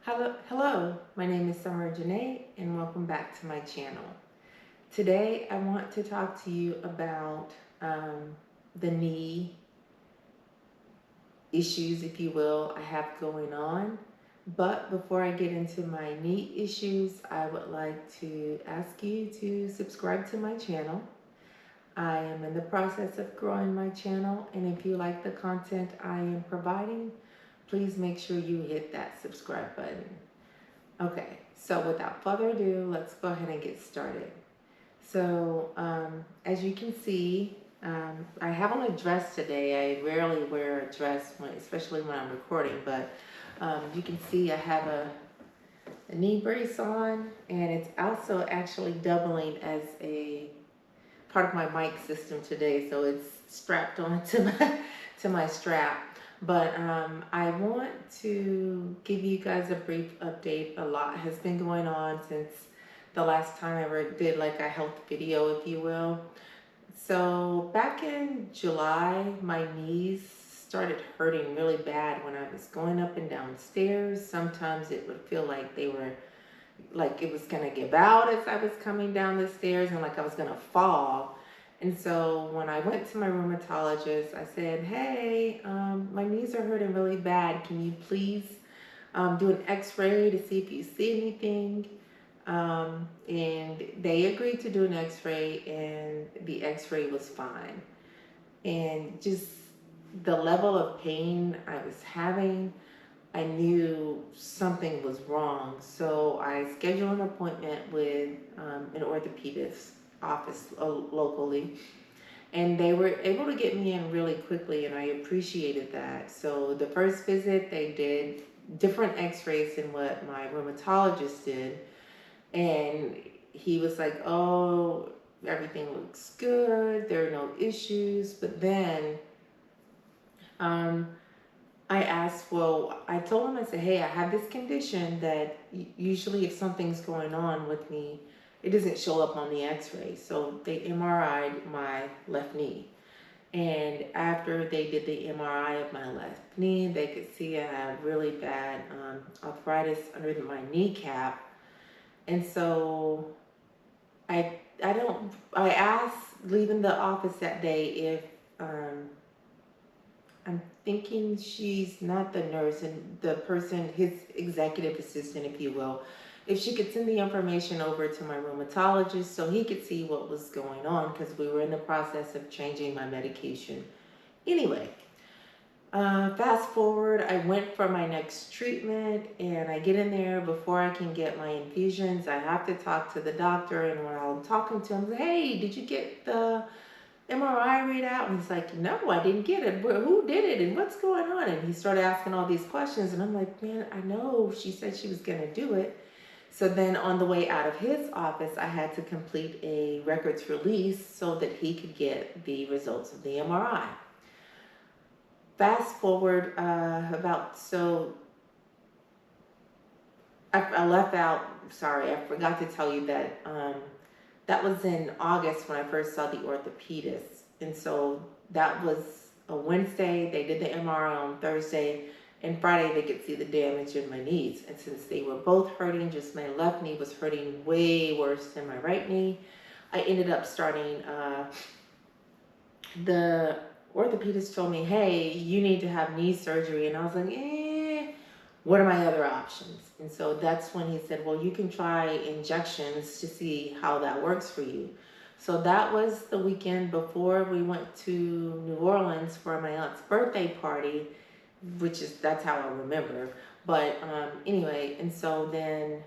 Hello, my name is Summer Janae and welcome back to my channel. Today I want to talk to you about the knee issues, if you will, I have going on. But before I get into my knee issues, I would like to ask you to subscribe to my channel. I am in the process of growing my channel, and if you like the content I am providing, please make sure you hit that subscribe button. Okay, so without further ado, let's go ahead and get started. So, as you can see, I have on a dress today. I rarely wear a dress, especially when I'm recording, but you can see I have a knee brace on, and it's also actually doubling as a part of my mic system today, so it's strapped on to my strap. But I want to give you guys a brief update. A lot has been going on since the last time I ever did like a health video, if you will. So back in July, my knees started hurting really bad when I was going up and down stairs. Sometimes it would feel like they were like it was gonna give out as I was coming down the stairs and like I was gonna fall. And so when I went to my rheumatologist, I said, hey, my knees are hurting really bad. Can you please do an x-ray to see if you see anything? And they agreed to do an x-ray, and the x-ray was fine. And just the level of pain I was having, I knew something was wrong. So I scheduled an appointment with an orthopedist office locally, and they were able to get me in really quickly, and I appreciated that. So the first visit, they did different x-rays than what my rheumatologist did, and he was like, oh, everything looks good, there are no issues. But then I asked, well, I told him, I said, hey, I have this condition that usually if something's going on with me, it doesn't show up on the x-ray. So they MRI'd my left knee. And after they did the MRI of my left knee, they could see I had really bad arthritis under my kneecap. And so I asked, leaving the office that day, if I'm thinking she's not the nurse and the person, his executive assistant, if you will, if she could send the information over to my rheumatologist so he could see what was going on, because we were in the process of changing my medication. Anyway, fast forward, I went for my next treatment, and I get in there. Before I can get my infusions, I have to talk to the doctor, and when I'm talking to him, I say, hey, did you get the MRI readout? And he's like, no, I didn't get it. Who did it? And what's going on? And he started asking all these questions. And I'm like, man, I know she said she was going to do it. So then on the way out of his office, I had to complete a records release so that he could get the results of the MRI. Fast forward I left out, sorry, I forgot to tell you that that was in August when I first saw the orthopedist. And so that was a Wednesday. They did the MRI on Thursday, and Friday they could see the damage in my knees. And since they were both hurting, just my left knee was hurting way worse than my right knee, I ended up starting, the orthopedist told me, hey, you need to have knee surgery. And I was like, what are my other options? And so that's when he said, well, you can try injections to see how that works for you. So that was the weekend before we went to New Orleans for my aunt's birthday party, that's how I remember. But anyway, and so then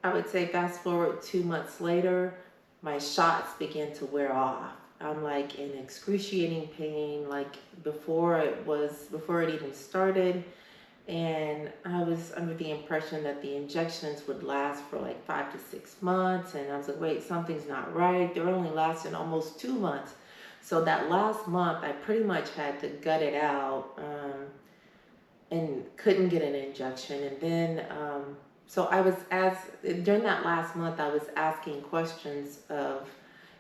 I would say fast forward 2 months later, my shots began to wear off. I'm like in excruciating pain, like before it even started. And I was under the impression that the injections would last for like 5 to 6 months. And I was like, wait, something's not right. They're only lasting almost 2 months. So that last month, I pretty much had to gut it out and couldn't get an injection. And then, so during that last month, I was asking questions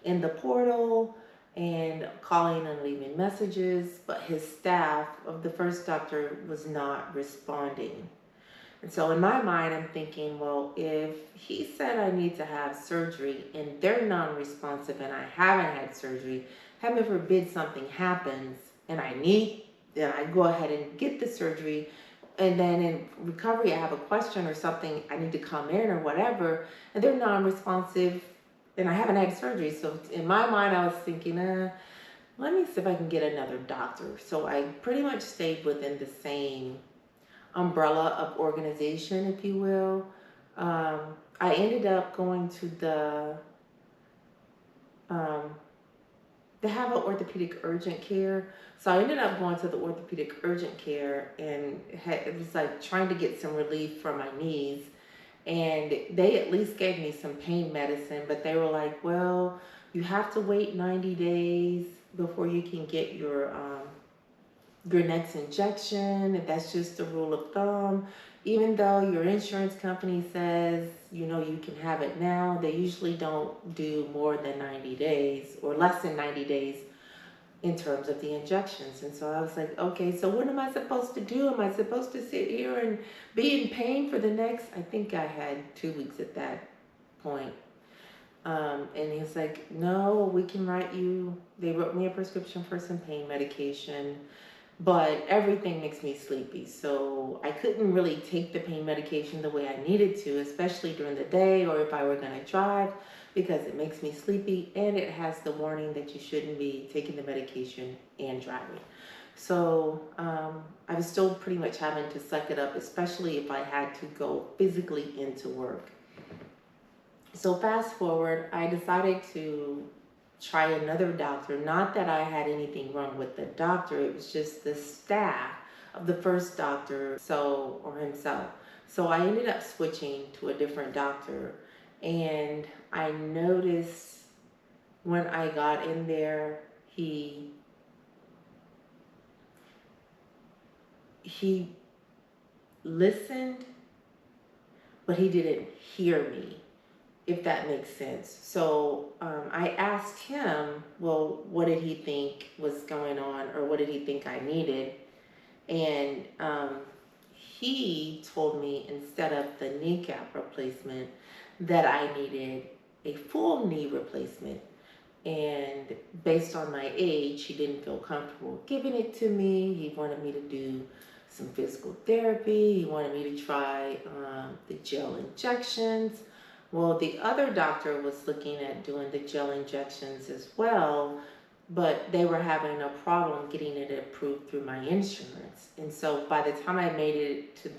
in the portal and calling and leaving messages, but his staff of the first doctor was not responding. And so in my mind, I'm thinking, well, if he said I need to have surgery and they're non-responsive and I haven't had surgery, heaven forbid something happens and then I go ahead and get the surgery. And then in recovery, I have a question or something, I need to come in or whatever, and they're non-responsive and I haven't had surgery. So in my mind, I was thinking, let me see if I can get another doctor. So I pretty much stayed within the same umbrella of organization, if you will. I ended up going to they have an orthopedic urgent care. So I ended up going to the orthopedic urgent care, and it was like trying to get some relief from my knees. And they at least gave me some pain medicine, but they were like, well, you have to wait 90 days before you can get your next injection, and that's just the rule of thumb. Even though your insurance company says, you know, you can have it now, they usually don't do more than 90 days or less than 90 days in terms of the injections. And so I was like, okay, so what am I supposed to do? Am I supposed to sit here and be in pain for the next, I think I had 2 weeks at that point. And he's like, no, we can write you, they wrote me a prescription for some pain medication, but everything makes me sleepy. So I couldn't really take the pain medication the way I needed to, especially during the day or if I were gonna drive, because it makes me sleepy and it has the warning that you shouldn't be taking the medication and driving. So I was still pretty much having to suck it up, especially if I had to go physically into work. So fast forward, I decided to try another doctor. Not that I had anything wrong with the doctor, it was just the staff of the first doctor, or himself. So I ended up switching to a different doctor, and I noticed when I got in there, he listened, but he didn't hear me, if that makes sense. So I asked him, well, what did he think was going on, or what did he think I needed? And he told me instead of the kneecap replacement that I needed a full knee replacement. And based on my age, he didn't feel comfortable giving it to me. He wanted me to do some physical therapy. He wanted me to try the gel injections. Well, the other doctor was looking at doing the gel injections as well, but they were having a problem getting it approved through my insurance. And so by the time I made it to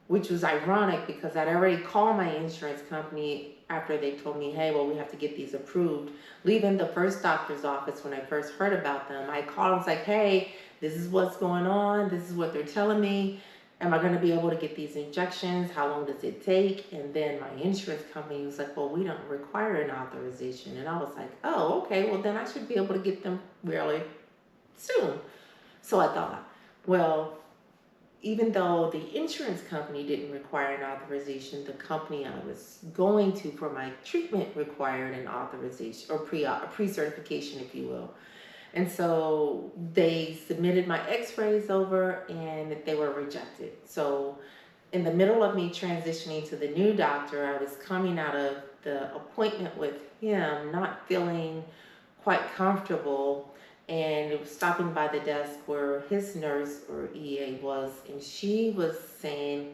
which was ironic because I'd already called my insurance company after they told me, hey, well, we have to get these approved. Leaving the first doctor's office when I first heard about them, I called and was like, hey, this is what's going on. This is what they're telling me. Am I going to be able to get these injections? How long does it take? And then my insurance company was like, well, we don't require an authorization. And I was like, oh, okay, well, then I should be able to get them really soon. So I thought, well, even though the insurance company didn't require an authorization, the company I was going to for my treatment required an authorization or pre-certification, if you will. And so they submitted my x-rays over and they were rejected. So in the middle of me transitioning to the new doctor, I was coming out of the appointment with him, not feeling quite comfortable, and it was stopping by the desk where his nurse or EA was, and she was saying,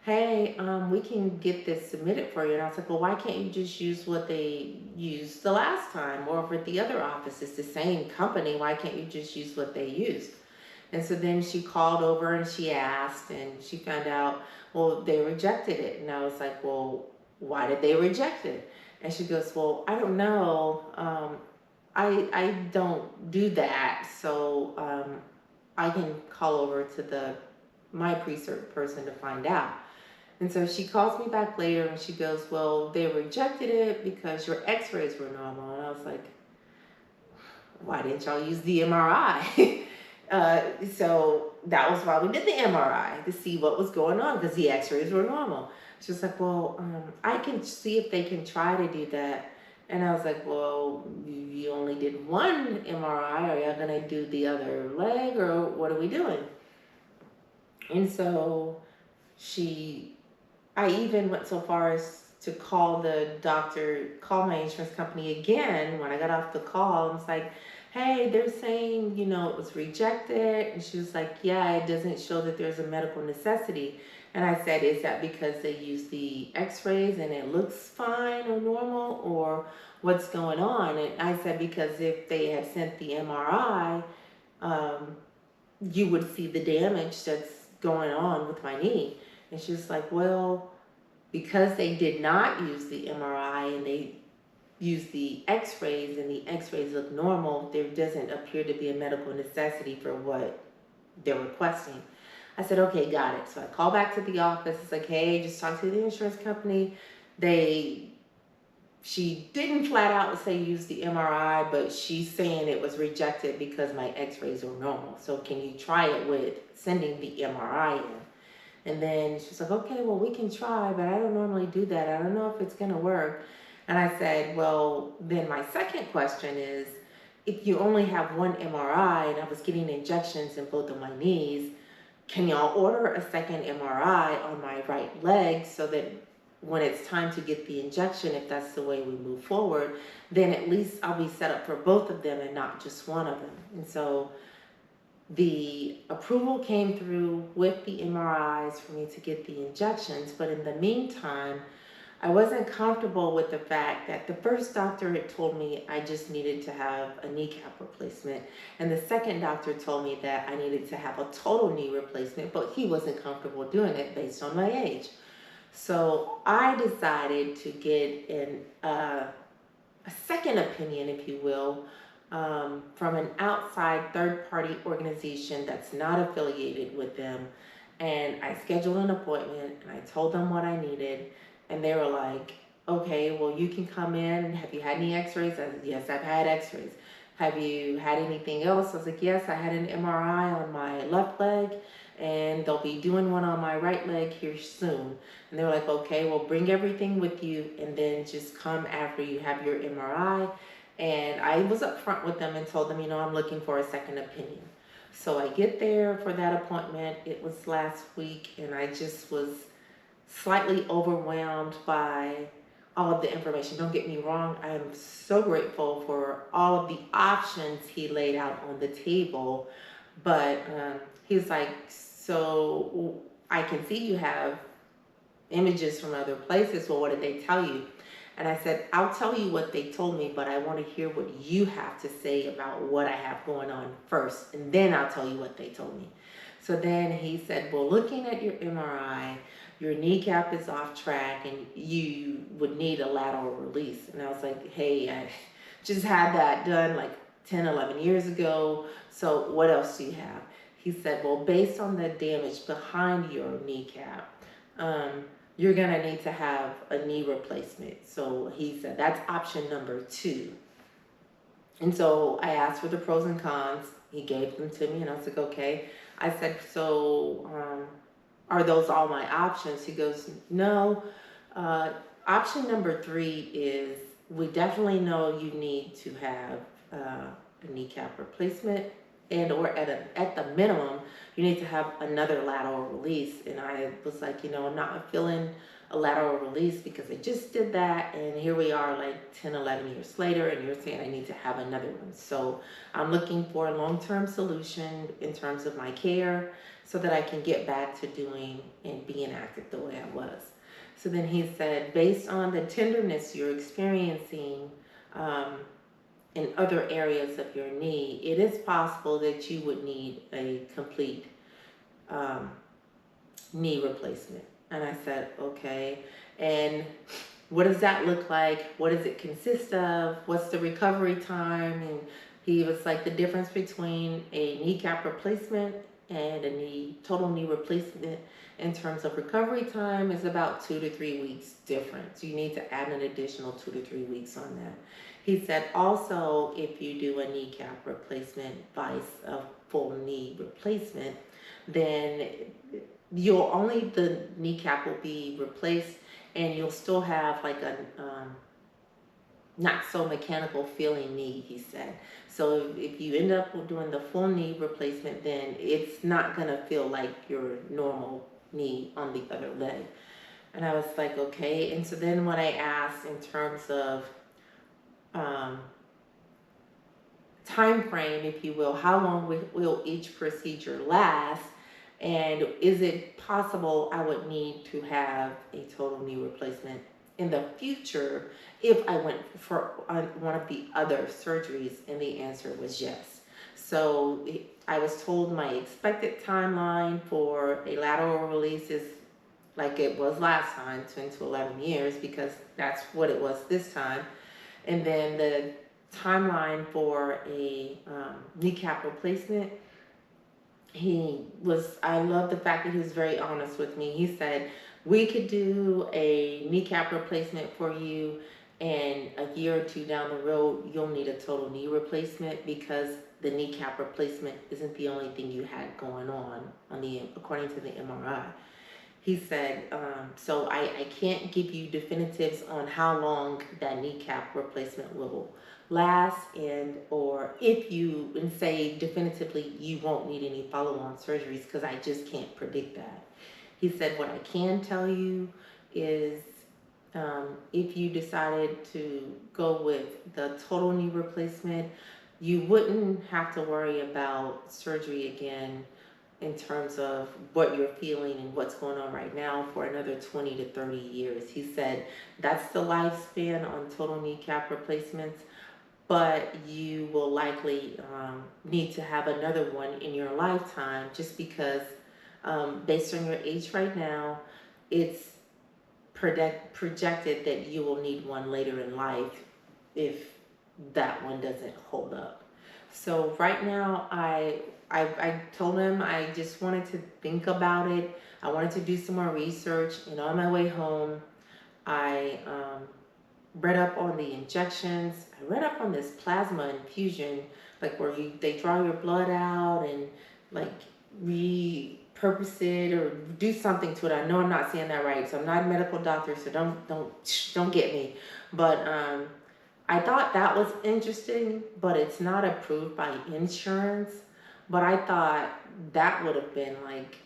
hey, we can get this submitted for you. And I was like, well, why can't you just use what they used the last time? Or over at the other office, it's the same company. Why can't you just use what they used? And so then she called over and she asked, and she found out, well, they rejected it. And I was like, well, why did they reject it? And she goes, well, I don't know. I don't do that. So I can call over to my pre-cert person to find out. And so she calls me back later and she goes, well, they rejected it because your x-rays were normal. And I was like, why didn't y'all use the MRI? So that was why we did the MRI, to see what was going on, because the x-rays were normal. She's like, well, I can see if they can try to do that. And I was like, well, you only did one MRI. Are you going to do the other leg, or what are we doing? And so I even went so far as to call my insurance company again when I got off the call. And was like, hey, they're saying, it was rejected. And she was like, yeah, it doesn't show that there's a medical necessity. And I said, is that because they use the x-rays and it looks fine or normal, or what's going on? And I said, because if they had sent the MRI, you would see the damage that's going on with my knee. And she was like, well, because they did not use the MRI and they used the x-rays and the x-rays look normal, there doesn't appear to be a medical necessity for what they're requesting. I said, okay, got it. So I call back to the office. It's like, hey, just talk to the insurance company. She didn't flat out say use the MRI, but she's saying it was rejected because my x-rays are normal. So can you try it with sending the MRI in? And then she's like, okay, well, we can try, but I don't normally do that. I don't know if it's going to work. And I said, well, then my second question is, if you only have one MRI and I was getting injections in both of my knees, can y'all order a second MRI on my right leg so that when it's time to get the injection, if that's the way we move forward, then at least I'll be set up for both of them and not just one of them. And so the approval came through with the MRIs for me to get the injections. But in the meantime, I wasn't comfortable with the fact that the first doctor had told me I just needed to have a kneecap replacement. And the second doctor told me that I needed to have a total knee replacement, but he wasn't comfortable doing it based on my age. So I decided to get a second opinion, if you will, from an outside third-party organization that's not affiliated with them. And I scheduled an appointment and I told them what I needed. And they were like, okay, well, you can come in. Have you had any x-rays? I said, yes, I've had x-rays. Have you had anything else? I was like, yes, I had an MRI on my left leg, and they'll be doing one on my right leg here soon. And they were like, okay, well, bring everything with you and then just come after you have your MRI. And I was upfront with them and told them, I'm looking for a second opinion. So I get there for that appointment. It was last week, and I just was slightly overwhelmed by all of the information. Don't get me wrong, I am so grateful for all of the options he laid out on the table. But he's like, so I can see you have images from other places. Well, what did they tell you? And I said, I'll tell you what they told me, but I want to hear what you have to say about what I have going on first, and then I'll tell you what they told me. So then he said, well, looking at your MRI, your kneecap is off track and you would need a lateral release. And I was like, hey, I just had that done like 10, 11 years ago. So what else do you have? He said, well, based on the damage behind your kneecap, you're going to need to have a knee replacement. So he said, that's option number 2. And so I asked for the pros and cons. He gave them to me and I was like, okay. I said, so are those all my options? He goes, no. Option number 3 is, we definitely know you need to have a kneecap replacement, and or at the minimum, you need to have another lateral release. And I was like, I'm not feeling a lateral release because I just did that, and here we are like 10, 11 years later, and you're saying I need to have another one. So I'm looking for a long-term solution in terms of my care so that I can get back to doing and being active the way I was. So then he said, based on the tenderness you're experiencing in other areas of your knee, it is possible that you would need a complete knee replacement. And I said, okay. And what does that look like? What does it consist of? What's the recovery time? And he was like, the difference between a kneecap replacement and a total knee replacement in terms of recovery time is about 2 to 3 weeks difference. You need to add an additional 2 to 3 weeks on that. He said also, if you do a kneecap replacement vice a full knee replacement, then the kneecap will be replaced, and you'll still have like not so mechanical feeling knee, he said. So if you end up doing the full knee replacement, then it's not gonna feel like your normal knee on the other leg. And I was like, okay. And so then when I asked in terms of time frame, if you will, how long will each procedure last, and is it possible I would need to have a total knee replacement in the future if I went for one of the other surgeries? And the answer was yes. So I was told my expected timeline for a lateral release is like it was last time, 10 to 11 years, because that's what it was this time. And then the timeline for a kneecap replacement, I love the fact that he was very honest with me. He said, we could do a kneecap replacement for you, and a year or two down the road, you'll need a total knee replacement, because the kneecap replacement isn't the only thing you had going on according to the MRI. He said, so I can't give you definitives on how long that kneecap replacement will last, or if you, and say definitively you won't need any follow-on surgeries, because I just can't predict that. He said, what I can tell you is if you decided to go with the total knee replacement, you wouldn't have to worry about surgery again in terms of what you're feeling and what's going on right now for another 20 to 30 years. He said that's the lifespan on total kneecap replacements, but you will likely need to have another one in your lifetime, just because based on your age right now, it's projected that you will need one later in life if that one doesn't hold up. So right now, I told him I just wanted to think about it. I wanted to do some more research, and on my way home, I read up on the injections. I read up on this plasma infusion, like where they draw your blood out and like repurpose it or do something to it. I know I'm not saying that right, so I'm not a medical doctor, so don't get me. But I thought that was interesting, but it's not approved by insurance. But I thought that would have been like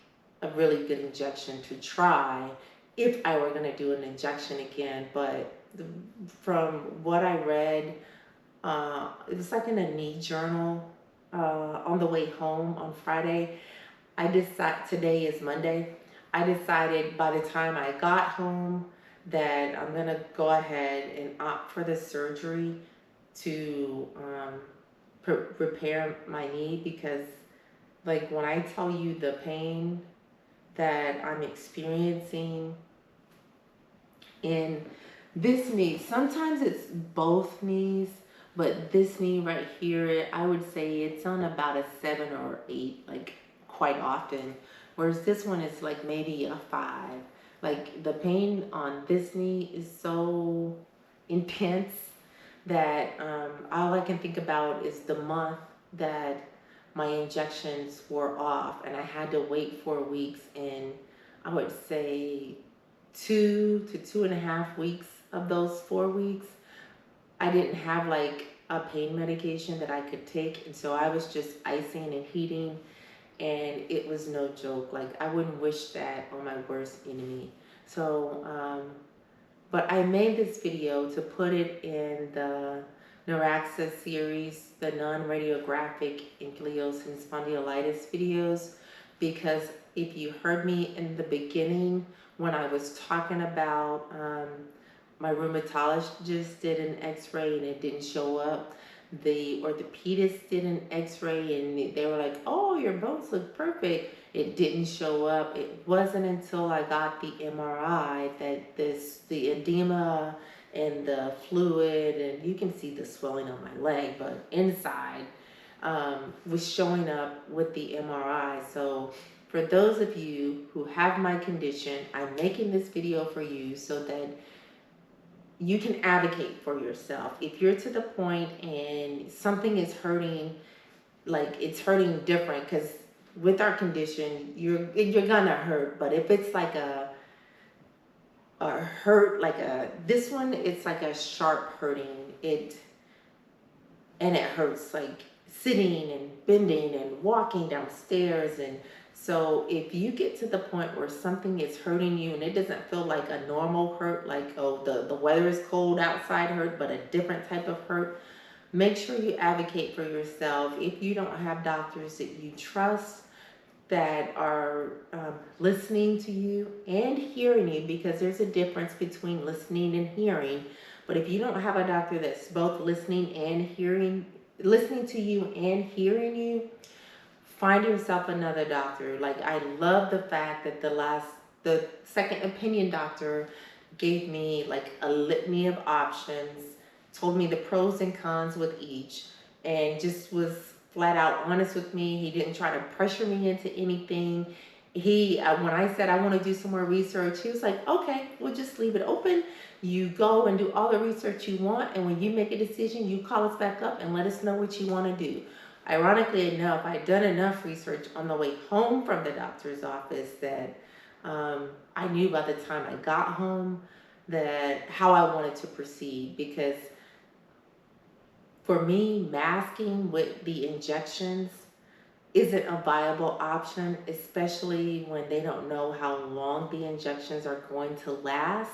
a really good injection to try if I were going to do an injection again. But from what I read, it was like in a knee journal on the way home on Friday. Today is Monday. I decided by the time I got home that I'm gonna go ahead and opt for the surgery to repair my knee, because like when I tell you the pain that I'm experiencing in this knee, sometimes it's both knees, but this knee right here, I would say it's on about a 7 or 8, like quite often, whereas this one is like maybe a 5. Like the pain on this knee is so intense that all I can think about is the month that my injections were off, and I had to wait 4 weeks, and I would say 2 to 2.5 weeks of those 4 weeks, I didn't have like a pain medication that I could take, and so I was just icing and heating, and it was no joke. Like I wouldn't wish that on my worst enemy. So but I made this video to put it in the nr-axspa series, the non-radiographic ankylosing spondylitis videos, because if you heard me in the beginning when I was talking about my rheumatologist did an x-ray and it didn't show up, the orthopedist did an x-ray and they were like, oh, your bones look perfect. It didn't show up. It wasn't until I got the MRI that the edema and the fluid, and you can see the swelling on my leg, but inside was showing up with the MRI. So for those of you who have my condition, I'm making this video for you so that you can advocate for yourself. If you're to the point and something is hurting, like it's hurting different, because with our condition, you're gonna hurt. But if it's like a hurt, like this one, it's like a sharp hurting. And it hurts like sitting and bending and walking downstairs. And so if you get to the point where something is hurting you and it doesn't feel like a normal hurt, like, oh, the weather is cold outside hurt, but a different type of hurt, make sure you advocate for yourself. If you don't have doctors that you trust, that are listening to you and hearing you, because there's a difference between listening and hearing. But if you don't have a doctor that's both listening and hearing, listening to you and hearing you, find yourself another doctor. Like, I love the fact that the second opinion doctor gave me like a litany of options, told me the pros and cons with each, and just was flat out honest with me. He didn't try to pressure me into anything. When I said I want to do some more research, he was like, okay, we'll just leave it open. You go and do all the research you want, and when you make a decision, you call us back up and let us know what you want to do. Ironically enough, I'd done enough research on the way home from the doctor's office that I knew by the time I got home that how I wanted to proceed, because for me, masking with the injections isn't a viable option, especially when they don't know how long the injections are going to last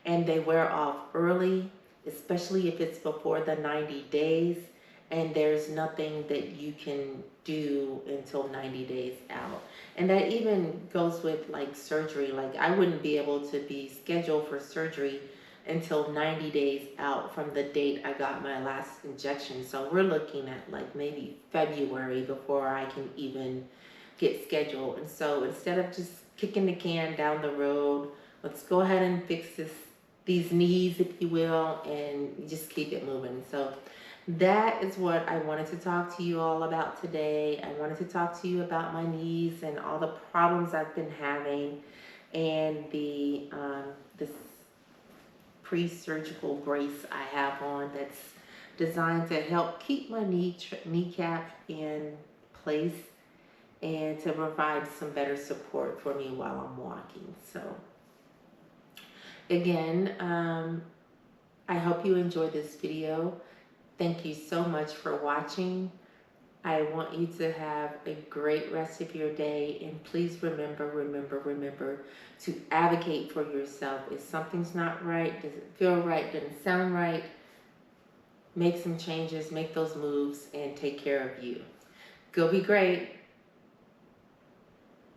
and they wear off early, especially if it's before the 90 days and there's nothing that you can do until 90 days out. And that even goes with like surgery. Like, I wouldn't be able to be scheduled for surgery until 90 days out from the date I got my last injection. So we're looking at like maybe February before I can even get scheduled. And so instead of just kicking the can down the road, let's go ahead and fix these knees, if you will, and just keep it moving. So that is what I wanted to talk to you all about today. I wanted to talk to you about my knees and all the problems I've been having, and this pre-surgical brace I have on that's designed to help keep my kneecap in place and to provide some better support for me while I'm walking. So again, I hope you enjoyed this video. Thank you so much for watching. I want you to have a great rest of your day, and please remember to advocate for yourself. If something's not right, doesn't feel right, doesn't sound right, make some changes, make those moves, and take care of you. Go be great.